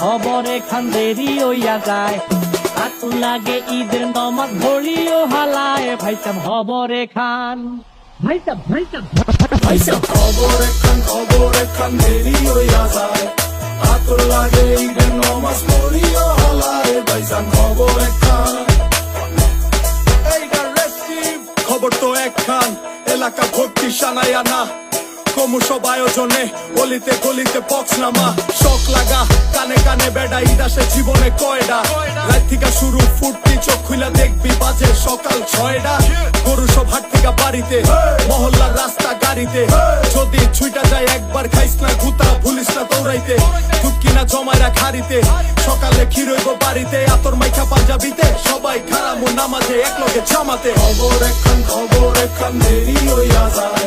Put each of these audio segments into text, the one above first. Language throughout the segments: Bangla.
হবরে খান দেরি হইয়া যায়, আতুল লাগে ঈদের নমাজ ঘড়িও হালায়। ভাইসাব হবরে খান, ভাইসাব খবরে খান দেরি হইয়া যায়, আতুল লাগে ঈদের নমাজ ঘড়িও হালায়। ভাইসাব খবরে খান, খবর তো একখান, এলাকা ভর্তি সানায়া না। ক্রমশ আয়োজনে গলিতে গলিতে বক্স নামা, শখ লাগা কানে কানে বেড়া। ঈদ আসে জীবনে কয়ডা, রাত থেকে শুরু ফুর্তি, চোখ খুলা দেখবি বাজে সকাল 6টা। গরু সব হাট থেকে বাড়িতে, মহল্লার রাস্তা গাড়িতে। যদি ছুইটা যায় একবার খাইস না গুতা, ভুলিস না দৌড়াইতে। দুধ কিনা জমায় রাখ হাড়িতে, সকালে ক্ষীর হইব বাড়িতে। আতর মাইখা পাঞ্জাবিতে সবাই খারামু নামাজে একলগে জামাতে। খবর একখান দেরি হইয়া যায়,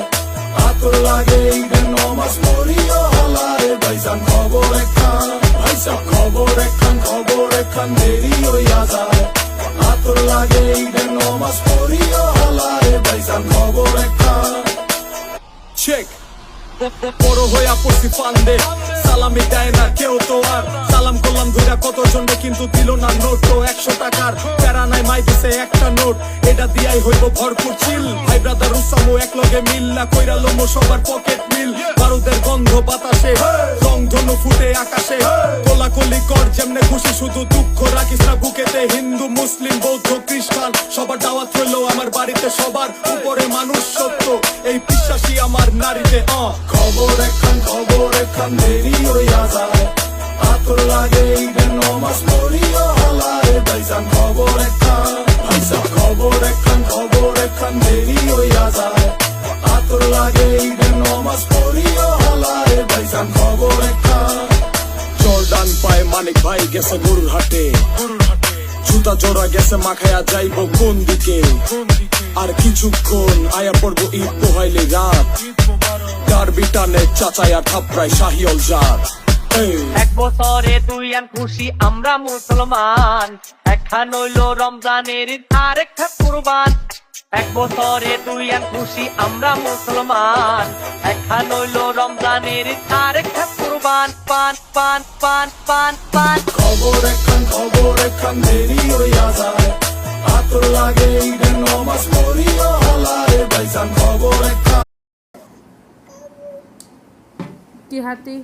আতুল লাগে ঈদের নমাজ পড়িও হালায়। ভাইসাব খবর একখান, ভাইসাব খবর একখান দেরি হইয়া যায়, আতুল লাগে ঈদের নমাজ পড়িও হালায়। ভাইসাব খবর একখান। চেক বড় হইয়া পড়ছি ফান্দে, সালামি দেয় না কেউ তো আর। সালাম করলাম ধইরা কতজনে, কিন্তু দিল না নোট তো 100 টাকার। প্যারা নাই মাই দিছে একটা নোট, এটা দিয়াই হইব ভরপুর চিল। ভাই ব্রাদার উসামো একলগে মিল না কইরা লোমো সবার পকেট মিল। বারুদের গন্ধ বাতাসে, রং ধনু ফুটে আকাশে। কোলাকুলি কর যেমনে খুশি, শুধু দুঃখ রাখিস না বুকেতে। হিন্দু মুসলিম বৌদ্ধ খ্রিস্টান সবার দাওয়াত হইলো আমার বাড়িতে। সবার উপরে মানুষ সত্য, এই বিশ্বাসী আমার নারীতে। খবর একখান দেরি হইয়া যায়, আতুল লাগে ঈদের নমাজ পড়িও হালায়। ভাইসাব খবর একখান, ভাইসাব খবর একখান দেরি হইয়া যায়, আতুল লাগে ঈদের নমাজ পড়িও হালায়। ভাইসাব খবর একখান। জর্ডান পায় মানিক ভাই গেছে গরুর হাটে, জুতা জোড়া গেছে মাখায়া যাইব কোন দিকে। আর কিছুক্ষণ আয়া পড়বো ঈদ পোহাইলে রাত, ডারবি টানে চাচায়া থাপড়ায় শাহিওল জাত। এক বছরে দুই আন খুশি আমরা মুসলমান, একখান হইল রমজানের ঈদ আর একটা কুরবান। এক বছরে দুই আন খুশি আমরা মুসলমান, একখান হইল রমজানের ঈদ আর একটা কুরবান। পান পান পান পান পান। খবর একখান দেরি হইয়া যায়, আতুল লাগে ঈদের নমাজ পড়িও হালায়। ভাইসাব খবর একখান। কি হাতি